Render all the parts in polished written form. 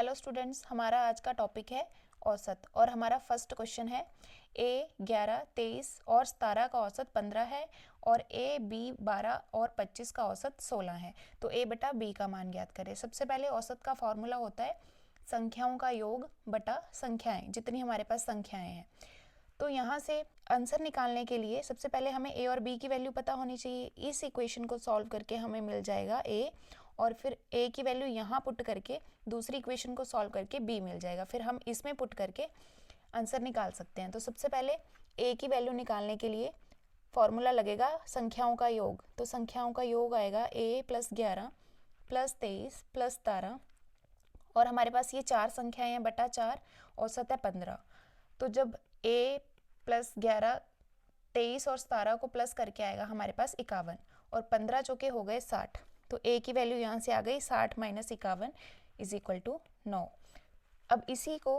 Hello students, हमारा आज का टॉपिक है औसत और हमारा फर्स्ट क्वेश्चन है ए 11, 23 और 17 का औसत 15 है और ए बी 12 और 25 का औसत 16 है। तो ए बटा बी का मान ज्ञात करें। सबसे पहले औसत का फॉर्मूला होता है संख्याओं का योग बटा संख्याएं, जितनी हमारे पास संख्याएं हैं। तो यहाँ से आंसर निकालने के लिए सबसे पहले हमें ए और बी की वैल्यू पता होनी चाहिए। इस इक्वेशन को सॉल्व करके हमें मिल जाएगा ए, और फिर ए की वैल्यू यहाँ पुट करके दूसरी इक्वेशन को सॉल्व करके बी मिल जाएगा। फिर हम इसमें पुट करके आंसर निकाल सकते हैं। तो सबसे पहले ए की वैल्यू निकालने के लिए फॉर्मूला लगेगा संख्याओं का योग। तो संख्याओं का योग आएगा ए प्लस 11 प्लस 23 प्लस 17, और हमारे पास ये चार संख्याएं हैं बटा 4, औसत है 15। तो जब ए प्लस 11, 23 और 17 को प्लस करके आएगा हमारे पास 51, और 15 जो के हो गए 60। तो ए की वैल्यू यहाँ से आ गई 60 माइनस 51 इज इक्वल टू 9। अब इसी को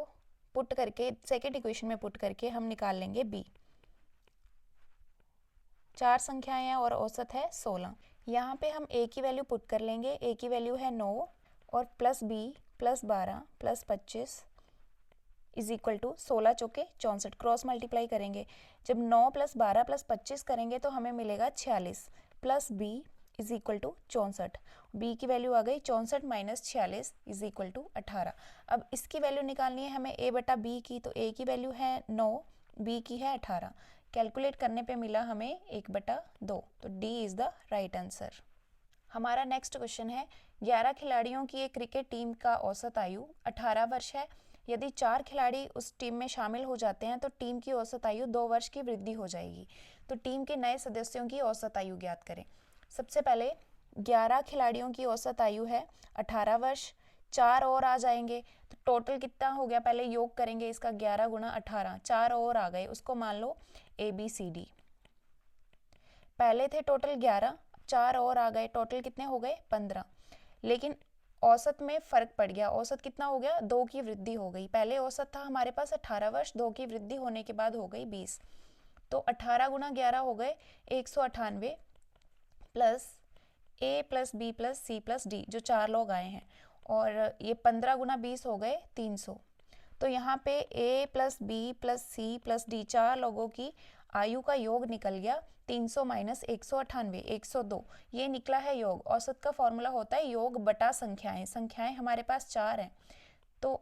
पुट करके सेकेंड इक्वेशन में पुट करके हम निकाल लेंगे बी। चार संख्याएं हैं और औसत है 16। यहाँ पे हम ए की वैल्यू पुट कर लेंगे। ए की वैल्यू है 9 और plus B plus 12 plus 25 is equal to 16 चौके 64, क्रॉस मल्टीप्लाई करेंगे। जब 9 प्लस 12 प्लस 25 करेंगे तो हमें मिलेगा 46 plus b is equal to 64। B की वैल्यू आ गई 64 माइनस 46 इज इक्वल टू 18। अब इसकी वैल्यू निकालनी है हमें ए बटा बी की। तो ए की वैल्यू है 9, बी की है 18। कैलकुलेट करने पे मिला हमें 1/2। तो D is the right answer. हमारा नेक्स्ट क्वेश्चन है 11 खिलाड़ियों की एक क्रिकेट टीम का औसत आयु 18 वर्ष है। यदि 4 खिलाड़ी उस टीम में शामिल हो जाते हैं तो टीम की औसत आयु 2 वर्ष की वृद्धि हो जाएगी। तो टीम के नए सदस्यों की औसत आयु ज्ञात करें। सबसे पहले 11 खिलाड़ियों की औसत आयु है 18 वर्ष, 4 और आ जाएंगे तो टोटल कितना हो गया, पहले योग करेंगे इसका 11 गुणा 18, 4 और आ गए, उसको मान लो ABCD। पहले थे टोटल 11, 4 और आ गए, टोटल कितने हो गए 15। लेकिन औसत में फर्क पड़ गया। औसत कितना हो गया, 2 की वृद्धि हो गई। पहले औसत था हमारे पास 18 वर्ष, 2 की वृद्धि होने के बाद हो गई 20। तो 18 गुणा 11 हो गए 198 plus A plus B plus C plus D, जो 4 लोग आए हैं, और ये 15 गुणा 20 हो गए 300। तो यहाँ पे A plus B plus C plus D 4 लोगों की आयु का योग निकल गया 300 माइनस 198, 102। ये निकला है योग। औसत का फॉर्मूला होता है योग बटा संख्याएं। संख्याएं हमारे पास 4 हैं, तो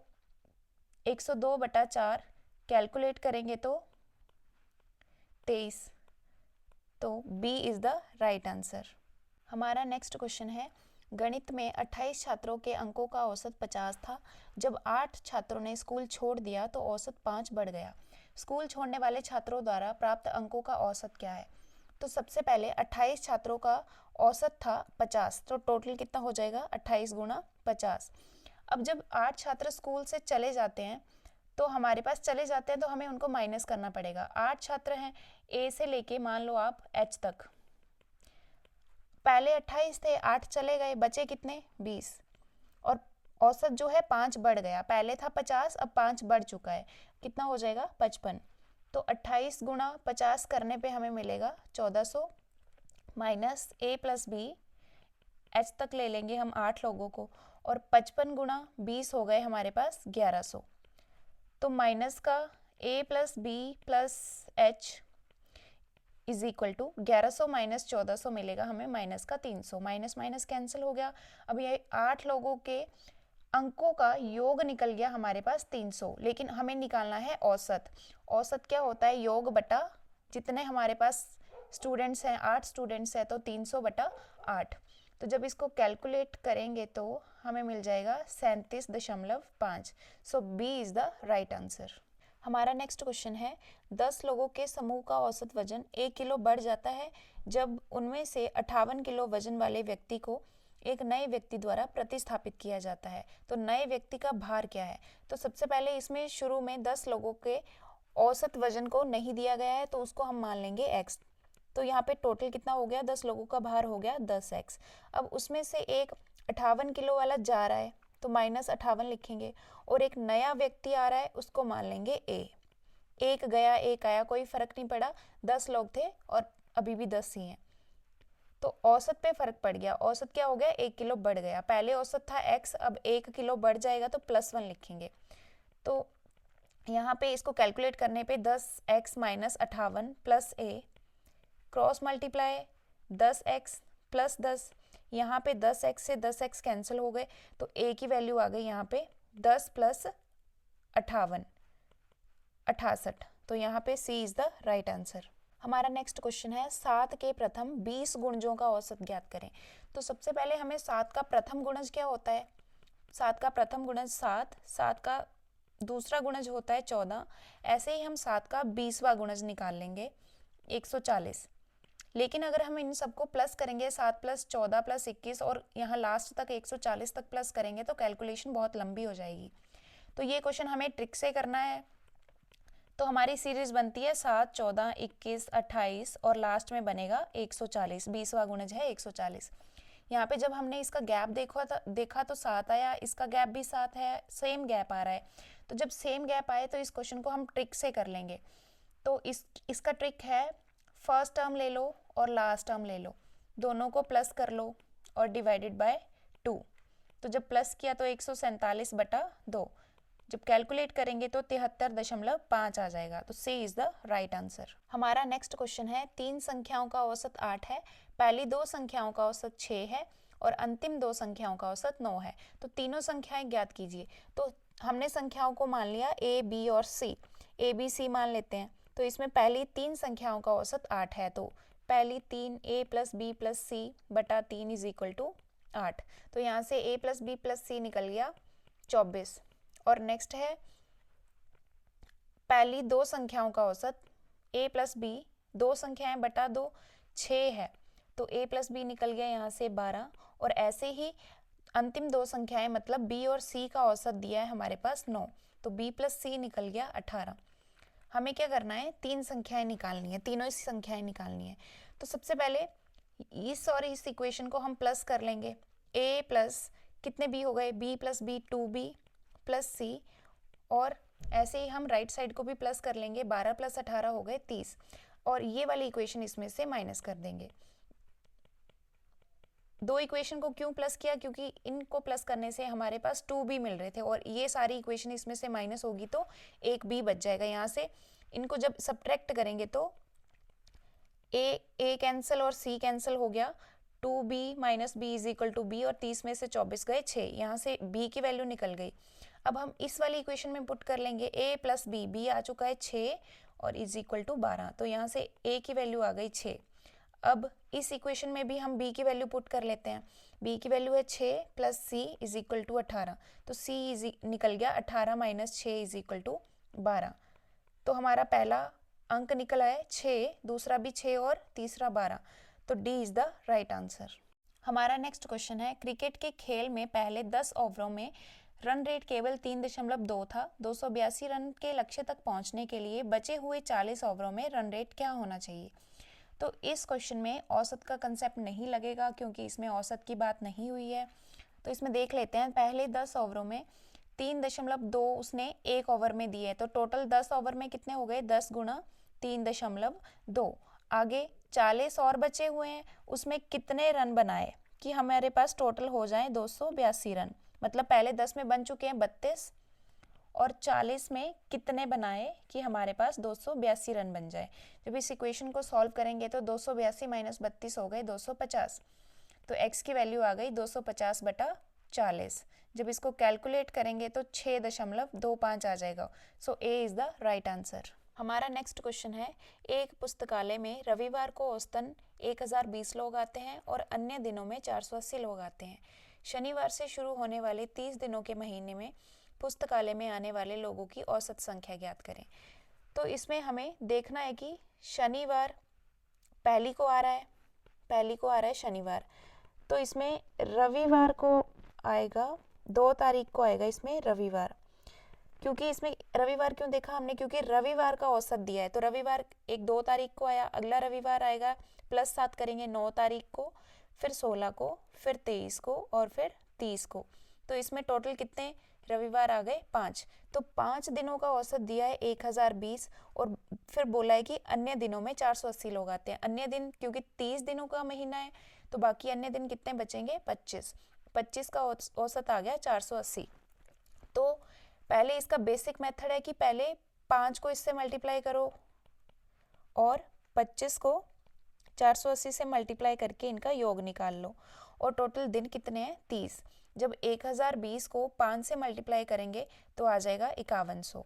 102 बटा 4 कैलकुलेट करेंगे तो 23। तो B is the right answer. हमारा नेक्स्ट क्वेश्चन है गणित में 28 छात्रों के अंकों का औसत 50 था। जब 8 छात्रों ने स्कूल छोड़ दिया तो औसत 5 बढ़ गया। स्कूल छोड़ने वाले छात्रों द्वारा प्राप्त अंकों का औसत क्या है। तो सबसे पहले 28 छात्रों का औसत था 50, तो टोटल कितना हो जाएगा 28 गुणा 50। अब जब 8 छात्र स्कूल से चले जाते हैं तो हमारे पास चले जाते हैं तो हमें उनको माइनस करना पड़ेगा। 8 छात्र हैं ए से लेके मान लो आप एच तक। पहले 28 थे, 8 चले गए, बचे कितने 20, और औसत जो है 5 बढ़ गया। पहले था 50, अब 5 बढ़ चुका है, कितना हो जाएगा 55। तो 28 गुणा 50 करने पे हमें मिलेगा 1400 माइनस ए प्लस बी, एच तक ले लेंगे हम 8 लोगों को, और 55 गुणा 20 हो गए हमारे पास 1100। तो माइनस का A plus B plus H is equal to 1100 minus 1400 मिलेगा हमें माइनस का 300। माइनस माइनस कैंसिल हो गया। अब ये 8 लोगों के अंकों का योग निकल गया हमारे पास 300, लेकिन हमें निकालना है औसत। औसत क्या होता है, योग बटा जितने हमारे पास स्टूडेंट्स हैं, 8 स्टूडेंट्स हैं, तो 300 बटा 8। तो जब इसको कैलकुलेट करेंगे तो हमें मिल जाएगा 37.5। So B is the right answer. हमारा नेक्स्ट क्वेश्चन है 10 लोगों के समूह का औसत वजन 1 किलो बढ़ जाता है जब उनमें से 58 किलो वजन वाले व्यक्ति को एक नए व्यक्ति द्वारा प्रतिस्थापित किया जाता है। तो नए व्यक्ति का भार क्या है। तो सबसे पहले इसमें शुरू में 10 लोगों के औसत वजन को नहीं दिया गया है, तो उसको हम मान लेंगे x। तो यहाँ पे टोटल कितना हो गया, 10 लोगों का भार हो गया 10x। अब उसमें से एक 58 किलो वाला जा रहा है तो माइनस 58 लिखेंगे, और एक नया व्यक्ति आ रहा है उसको मान लेंगे a। एक गया एक आया, कोई फर्क नहीं पड़ा, 10 लोग थे और अभी भी 10 ही हैं। तो औसत पे फर्क पड़ गया। औसत क्या हो गया, 1 किलो बढ़ गया। पहले औसत था x, अब 1 किलो बढ़ जाएगा तो +1 लिखेंगे। तो यहाँ पे इसको कैलकुलेट करने पे 10x - 58 + a cross multiply 10x + 10, यहाँ पे 10x से 10x कैंसिल हो गए तो a की वैल्यू आ गई यहाँ पे 10 + 58 68। तो यहाँ पे C is the right answer. हमारा नेक्स्ट क्वेश्चन है 7 के प्रथम 20 गुणजों का औसत ज्ञात करें। तो सबसे पहले हमें 7 का प्रथम गुणज क्या होता है, 7 का प्रथम गुणज 7, 7 का दूसरा गुणज होता है 14, ऐसे ही हम 7 का 20वां गुणज निकाल लेंगे 140। लेकिन अगर हम इन सबको प्लस करेंगे 7 + 14 + 21 और यहाँ लास्ट तक 140 तक प्लस करेंगे तो कैलकुलेशन बहुत लंबी हो जाएगी। तो ये क्वेश्चन हमें ट्रिक से करना है। तो हमारी सीरीज बनती है 7, 14, 21, 28 और लास्ट में बनेगा 140, 20वां गुणज है 140। यहाँ पे जब हमने इसका गैप देखा तो 7 आया, इसका गैप भी 7 है, सेम गैप आ रहा है। तो जब सेम गैप आए तो इस क्वेश्चन को हम ट्रिक से कर लेंगे। तो इसका ट्रिक है, फर्स्ट टर्म ले लो और लास्ट टर्म ले लो, दोनों को प्लस कर लो और डिवाइडेड बाय 2। तो जब प्लस किया तो 147/2, जब कैलकुलेट करेंगे तो 73.5 आ जाएगा। तो C is the right answer. हमारा नेक्स्ट क्वेश्चन है 3 संख्याओं का औसत 8 है, पहली 2 संख्याओं का औसत 6 है और अंतिम 2 संख्याओं का औसत 9 है। तो तीनों संख्याएं ज्ञात कीजिए। तो हमने संख्याओं को मान लिया A, B और C, A, B, C मान लेते हैं। तो इसमें पहली 3 संख्याओं का औसत 8 है, तो पहली 3 A + B + C बटा 3 = 8। तो यहाँ से A + B + C निकल गया 24। और नेक्स्ट है पहली 2 संख्याओं का औसत A + B, 2 संख्याएं बटा 2 6 है, तो A + B निकल गया यहाँ से 12। और ऐसे ही अंतिम 2 संख्याएं मतलब B और C का औसत दिया है हमारे पास 9, तो B + C निकल गया 18। हमें क्या करना है, 3 संख्याएं निकालनी है, तीनों ही संख्याएं निकालनी है। तो सबसे पहले इस इक्वेशन को हम प्लस कर लेंगे। A प्लस कितने B हो गए, B + B 2B + C, और ऐसे ही हम राइट साइड को भी प्लस कर लेंगे, 12 + 18 हो गए 30, और ये वाली इक्वेशन इसमें से माइनस कर देंगे। 2 इक्वेशन को क्यों प्लस किया, क्योंकि इनको प्लस करने से हमारे पास 2b मिल रहे थे और ये सारी इक्वेशन इसमें से माइनस होगी तो एक b बच जाएगा। यहाँ से इनको जब सब्ट्रैक्ट करेंगे तो a कैंसिल और c कैंसिल हो गया, 2b - b = b, और 30 में से 24 गए 6, यहाँ से b की वैल्यू निकल गई। अब हम इस वाली इक्वेशन में पुट कर लेंगे a + b, b आ चुका है 6 और = 12, तो यहाँ से a की वैल्यू आ गई 6। अब इस इक्वेशन में भी हम b की वैल्यू पुट कर लेते हैं, b की वैल्यू है 6 + c = 18, तो c निकल गया 18 - 6 = 12। तो हमारा पहला अंक निकला है 6, दूसरा भी 6 और तीसरा 12, तो D is the right answer. हमारा नेक्स्ट क्वेश्चन है क्रिकेट के खेल में पहले 10 ओवरों में रन रेट केवल 3.2 था, 282 रन के लक्ष्य तक पहुंचने के लिए बचे हुए 40 ओवरों में रन रेट क्या होना चाहिए। तो इस क्वेश्चन में औसत का कंसेप्ट नहीं लगेगा क्योंकि इसमें औसत की बात नहीं हुई है। तो इसमें देख लेते हैं, पहले 10 ओवरों में 3.2 उसने 1 ओवर में दिए, तो टोटल 10 ओवर में कितने हो गए, 10 × 3.2। आगे 40 और बचे हुए हैं, उसमें कितने रन बनाए कि हमारे पास टोटल हो जाए 282 रन। मतलब पहले 10 में बन चुके हैं 32 और 40 में कितने बनाए कि हमारे पास 282 रन बन जाए। जब इस इक्वेशन को सॉल्व करेंगे तो 282 - 32 हो गए 250, तो x की वैल्यू आ गई 250/40। जब इसको कैलकुलेट करेंगे तो 6.25 आ जाएगा। सो A is the right answer. हमारा नेक्स्ट क्वेश्चन है, एक पुस्तकालय में रविवार को औसतन 1020 लोग आते हैं और अन्य दिनों में 480 लोग आते हैं। शनिवार से शुरू होने वाले 30 दिनों के महीने में पुस्तकालय में आने वाले लोगों की औसत संख्या ज्ञात करें। तो इसमें हमें देखना है कि शनिवार पहली को आ रहा है शनिवार, तो इसमें रविवार को आएगा 2 तारीख को आएगा इसमें रविवार। क्योंकि इसमें रविवार क्यों देखा हमने, क्योंकि रविवार का औसत दिया है, तो रविवार 2 तारीख को आया, अगला रविवार आएगा +7 करेंगे 9 तारीख को, फिर 16 को, फिर 23 को और फिर 30 को। तो इसमें टोटल कितने रविवार आ गए 5, तो 5 दिनों का औसत दिया है 1020 और फिर बोला है कि अन्य दिनों में 480 लोग आते हैं। अन्य दिन क्योंकि 30 दिनों का महीना है तो बाकी अन्य दिन कितने बचेंगे 25, 25 का औसत आ गया 480। तो पहले इसका बेसिक मेथड है कि पहले 5 को इससे मल्टीप्लाई करो और 25 को 480 से मल्टीप्लाई करके इनका योग निकाल लो और टोटल दिन कितने हैं 30। जब 1020 को 5 से मल्टीप्लाई करेंगे तो आ जाएगा 5100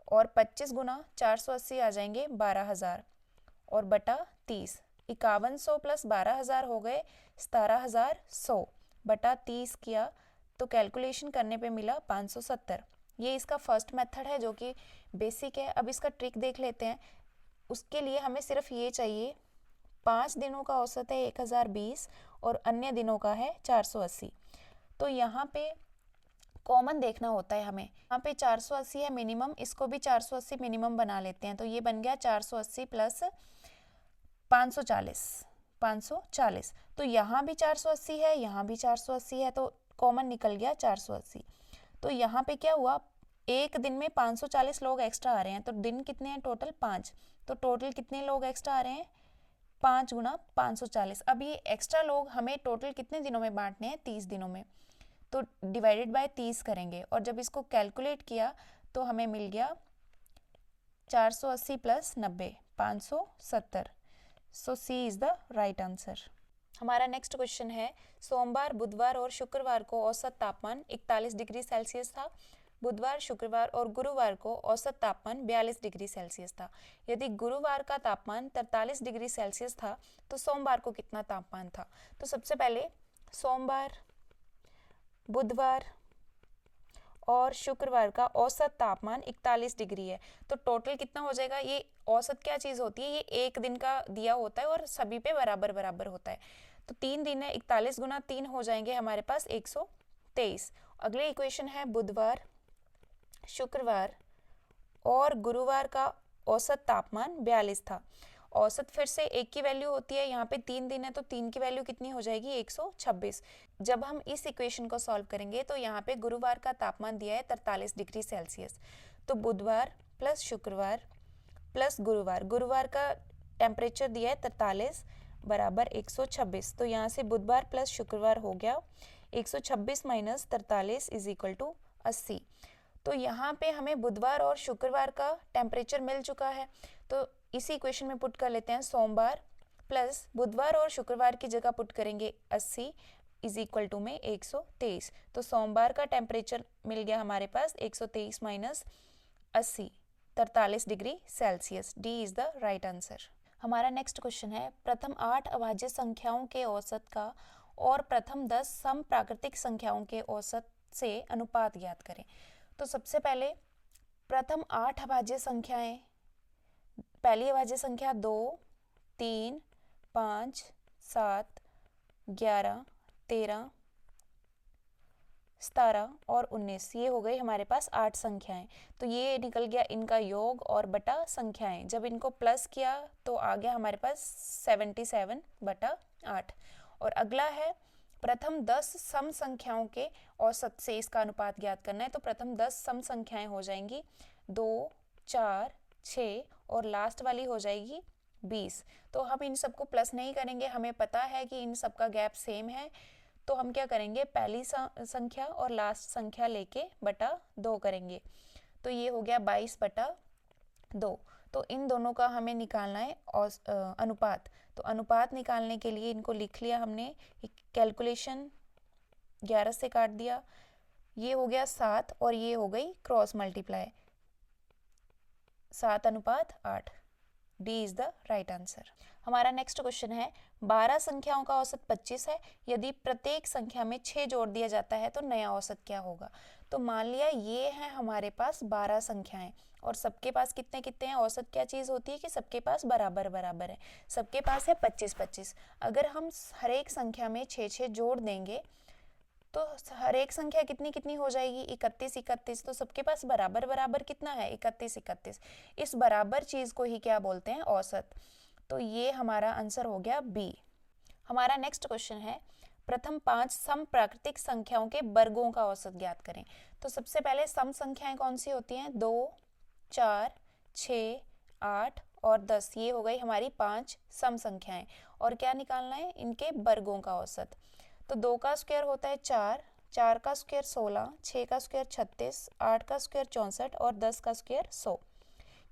और 25 गुना 480 आ जाएंगे 12000 और बटा 30। 5100 प्लस 12000 हो गए 17100 बटा 30 किया तो कैलकुलेशन करने पे मिला 570। ये इसका फर्स्ट मेथड है जो कि बेसिक है। अब इसका ट्रिक देख लेते हैं। उसके लिए हमें सिर्फ ये चाहिए 5 दिनों का औसत है 1020 और अन्य दिनों का है 480। तो यहाँ पे कॉमन देखना होता है हमें। यहाँ पे 480 है मिनिमम, इसको भी 480 मिनिमम बना लेते हैं। तो ये बन गया 480 प्लस 540। तो यहाँ भी 480 है, यहाँ भी 480 है, तो कॉमन निकल गया 480। तो यहाँ पे क्या हुआ, एक दिन में 540 लोग एक्स्ट्रा आ रहे हैं। तो दिन कितने हैं टोटल 5, तो टोटल कितने लोग एक्स्ट्रा आ रहे हैं 5 गुना 540। अब ये एक्स्ट्रा लोग हमें टोटल कितने दिनों में बांटने हैं 30 दिनों में, तो डिवाइडेड बाय 30 करेंगे और जब इसको कैलकुलेट किया तो हमें मिल गया 480 plus 90 570। So C is the right answer. हमारा नेक्स्ट क्वेश्चन है सोमवार, बुधवार और शुक्रवार को औसत तापमान 41 डिग्री सेल्सियस था। बुधवार, शुक्रवार और गुरुवार को औसत तापमान 42 डिग्री सेल्सियस था। यदि गुरुवार का तापमान 43 डिग्री सेल्सियस था तो सोमवार को कितना तापमान था। तो सबसे पहले सोमवार, बुधवार और शुक्रवार का औसत तापमान 41 डिग्री है। तो टोटल कितना हो जाएगा, ये औसत क्या चीज़ होती है, ये एक दिन का दिया होता है और सभी पे बराबर बराबर होता है। तो 3 दिन है, 41 गुना 3 हो जाएंगे हमारे पास 123। अगले इक्वेशन है बुधवार, शुक्रवार और गुरुवार का औसत तापमान 42 था। औसत फिर से एक की वैल्यू होती है, यहाँ पे 3 दिन है तो 3 की वैल्यू कितनी हो जाएगी 126। जब हम इस इक्वेशन को सॉल्व करेंगे तो यहाँ पे गुरुवार का तापमान दिया है 43 डिग्री सेल्सियस। तो बुधवार प्लस शुक्रवार प्लस गुरुवार, गुरुवार का टेम्परेचर दिया है 43 बराबर 126। तो यहाँ से बुधवार प्लस शुक्रवार हो गया 126 माइनस 43 इज इक्वल टू 80। तो यहाँ पे हमें बुधवार और शुक्रवार का टेम्परेचर मिल चुका है, तो इसी इक्वेशन में पुट कर लेते हैं। सोमवार प्लस बुधवार और शुक्रवार की जगह पुट करेंगे 80 इज इक्वल टू में 123। तो सोमवार का टेम्परेचर मिल गया हमारे पास 123 minus 80 43 degree Celsius. D is the right answer. हमारा नेक्स्ट क्वेश्चन है प्रथम 8 अभाज्य संख्याओं के औसत का और प्रथम 10 सम प्राकृतिक संख्याओं के औसत से अनुपात ज्ञात करें। तो सबसे पहले प्रथम 8 अभाज्य संख्याएं, पहली अभाज्य संख्या 2, 3, 5, 7, 11, 13, 17 और 19, ये हो गई हमारे पास 8 संख्याएं। तो ये निकल गया इनका योग और बटा संख्याएं। जब इनको प्लस किया तो आ गया हमारे पास 77 बटा 8। और अगला है प्रथम 10 सम संख्याओं के औसत से इसका अनुपात ज्ञात करना है। तो प्रथम 10 सम संख्याएं हो जाएंगी 2, 4, 6 और लास्ट वाली हो जाएगी 20। तो हम इन सबको प्लस नहीं करेंगे, हमें पता है कि इन सबका गैप सेम है। तो हम क्या करेंगे, पहली संख्या और लास्ट संख्या लेके बटा 2 करेंगे। तो ये हो गया 22 बटा 2। तो इन दोनों का हमें निकालना है अनुपात। तो अनुपात निकालने के लिए इनको लिख लिया हमने, कैलकुलेशन 11 से काट दिया, ये हो गया 7 और ये हो गई क्रॉस मल्टीप्लाई 7 अनुपात 8। D is the right answer. हमारा नेक्स्ट क्वेश्चन है 12 संख्याओं का औसत 25 है। यदि प्रत्येक संख्या में 6 जोड़ दिया जाता है तो नया औसत क्या होगा। तो मान लिया ये है हमारे पास 12 संख्याएं और सबके पास कितने कितने हैं। औसत क्या चीज़ होती है कि सबके पास बराबर बराबर है, सबके पास है 25-25। अगर हम हर एक संख्या में 6-6 जोड़ देंगे तो हर एक संख्या कितनी कितनी हो जाएगी 31-31। तो सबके पास बराबर बराबर कितना है 31-31। इस बराबर चीज़ को ही क्या बोलते हैं, औसत। तो ये हमारा आंसर हो गया बी। हमारा नेक्स्ट क्वेश्चन है प्रथम 5 सम प्राकृतिक संख्याओं के वर्गों का औसत ज्ञात करें। तो सबसे पहले सम संख्याएं कौन सी होती हैं, 2, 4, 6, 8 और 10, ये हो गई हमारी 5 सम संख्याएं। और क्या निकालना है, इनके वर्गों का औसत। तो 2 का स्क्वायर होता है 4, 4 का स्क्वायर 16, 6 का स्क्वायर 36, 8 का स्क्वायर 64 और 10 का स्क्वायर 100।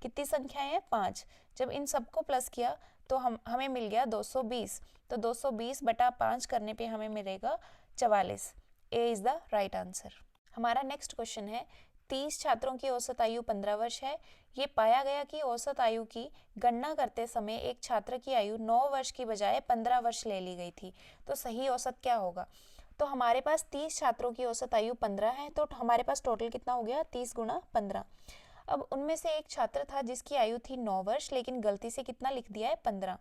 कितनी संख्याएं हैं, 5। जब इन सबको प्लस किया तो हमें मिल गया 220। तो 220 बटा 5 करने पे हमें मिलेगा 44। ए इज़ द राइट आंसर। हमारा नेक्स्ट क्वेश्चन है, 30 छात्रों की औसत आयु 15 वर्ष है। ये पाया गया कि औसत आयु की गणना करते समय एक छात्र की आयु 9 वर्ष की बजाय 15 वर्ष ले ली गई थी। तो सही औसत क्या होगा। तो हमारे पास 30 छात्रों की औसत आयु 15 है, तो हमारे पास टोटल कितना हो गया, 30 गुणा 15। अब उनमें से एक छात्र था जिसकी आयु थी 9 वर्ष, लेकिन गलती से कितना लिख दिया है, 15।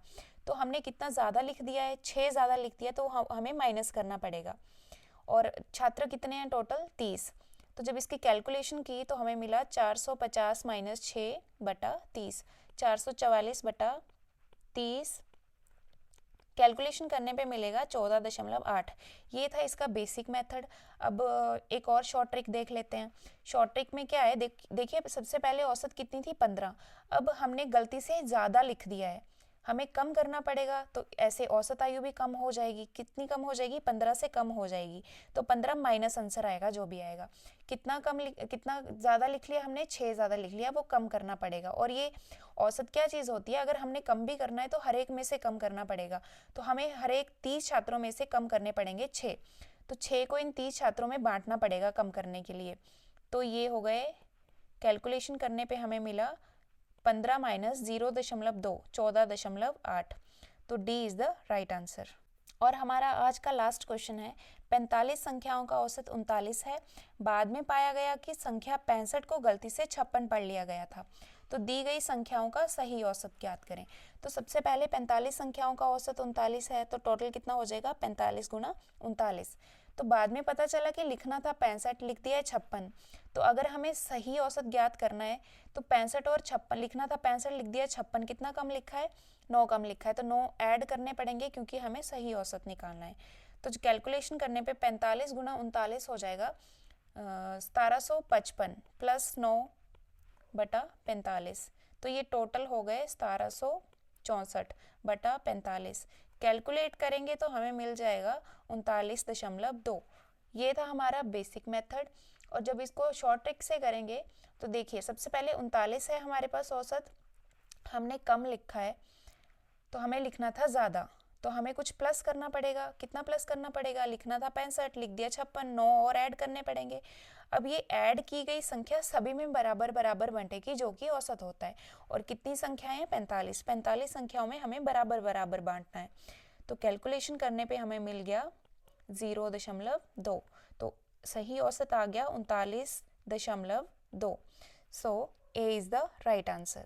तो हमने कितना ज़्यादा लिख दिया है, 6 ज़्यादा लिख दिया, तो हमें माइनस करना पड़ेगा। और छात्र कितने हैं टोटल, 30। तो जब इसकी कैलकुलेशन की तो हमें मिला 450 माइनस 6 बटा 30, 444 बटा 30। कैलकुलेशन करने पे मिलेगा 14.8। ये था इसका बेसिक मेथड। अब एक और शॉर्ट ट्रिक देख लेते हैं। शॉर्ट ट्रिक में क्या है, देखिए सबसे पहले औसत कितनी थी, 15। अब हमने गलती से ज़्यादा लिख दिया है, हमें कम करना पड़ेगा। तो ऐसे औसत आयु भी कम हो जाएगी। कितनी कम हो जाएगी, 15 से कम हो जाएगी। तो 15 माइनस आंसर आएगा जो भी आएगा। कितना ज़्यादा लिख लिया हमने, 6 ज़्यादा लिख लिया, वो कम करना पड़ेगा। और ये औसत क्या चीज़ होती है, अगर हमने कम भी करना है तो हर एक में से कम करना पड़ेगा। तो हमें हर एक 30 छात्रों में से कम करने पड़ेंगे 6। तो 6 को इन 30 छात्रों में बांटना पड़ेगा कम करने के लिए। तो ये हो गए, कैलकुलेशन करने पे हमें मिला 15 माइनस 0.2, 14.8। तो D is the right answer. और हमारा आज का लास्ट क्वेश्चन है, 45 संख्याओं का औसत 39 है। बाद में पाया गया कि संख्या 65 को गलती से 56 पढ़ लिया गया था। तो दी गई संख्याओं का सही औसत ज्ञात करें। तो सबसे पहले 45 संख्याओं का औसत 39 है, तो टोटल कितना हो जाएगा, 45 गुना 39। तो बाद में पता चला कि लिखना था 65, लिख दिया है 56। तो अगर हमें सही औसत ज्ञात करना है तो 65 और 56, लिखना था 65, लिख दिया 56, कितना कम लिखा है, 9 कम लिखा है। तो 9 ऐड करने पड़ेंगे क्योंकि हमें सही औसत निकालना है। तो कैलकुलेशन करने पे 45 गुना 39 हो जाएगा 1755 प्लस 9 बटा 45। तो ये टोटल हो गए 1764 बटा 45। कैलकुलेट करेंगे तो हमें मिल जाएगा 39.2। ये था हमारा बेसिक मेथड। और जब इसको शॉर्ट ट्रिक से करेंगे तो देखिए सबसे पहले 39 है हमारे पास औसत, हमने कम लिखा है तो हमें लिखना था ज़्यादा। तो हमें कुछ प्लस करना पड़ेगा। कितना प्लस करना पड़ेगा, लिखना था 65, लिख दिया 56, 9 और ऐड करने पड़ेंगे। अब ये ऐड की गई संख्या सभी में बराबर बराबर बंटेगी जो कि औसत होता है। और कितनी संख्याएं हैं, 45। 45 संख्याओं में हमें बराबर बराबर बांटना है। तो कैलकुलेशन करने पे हमें मिल गया 0.2। तो सही औसत आ गया 39.2। So A is the right answer.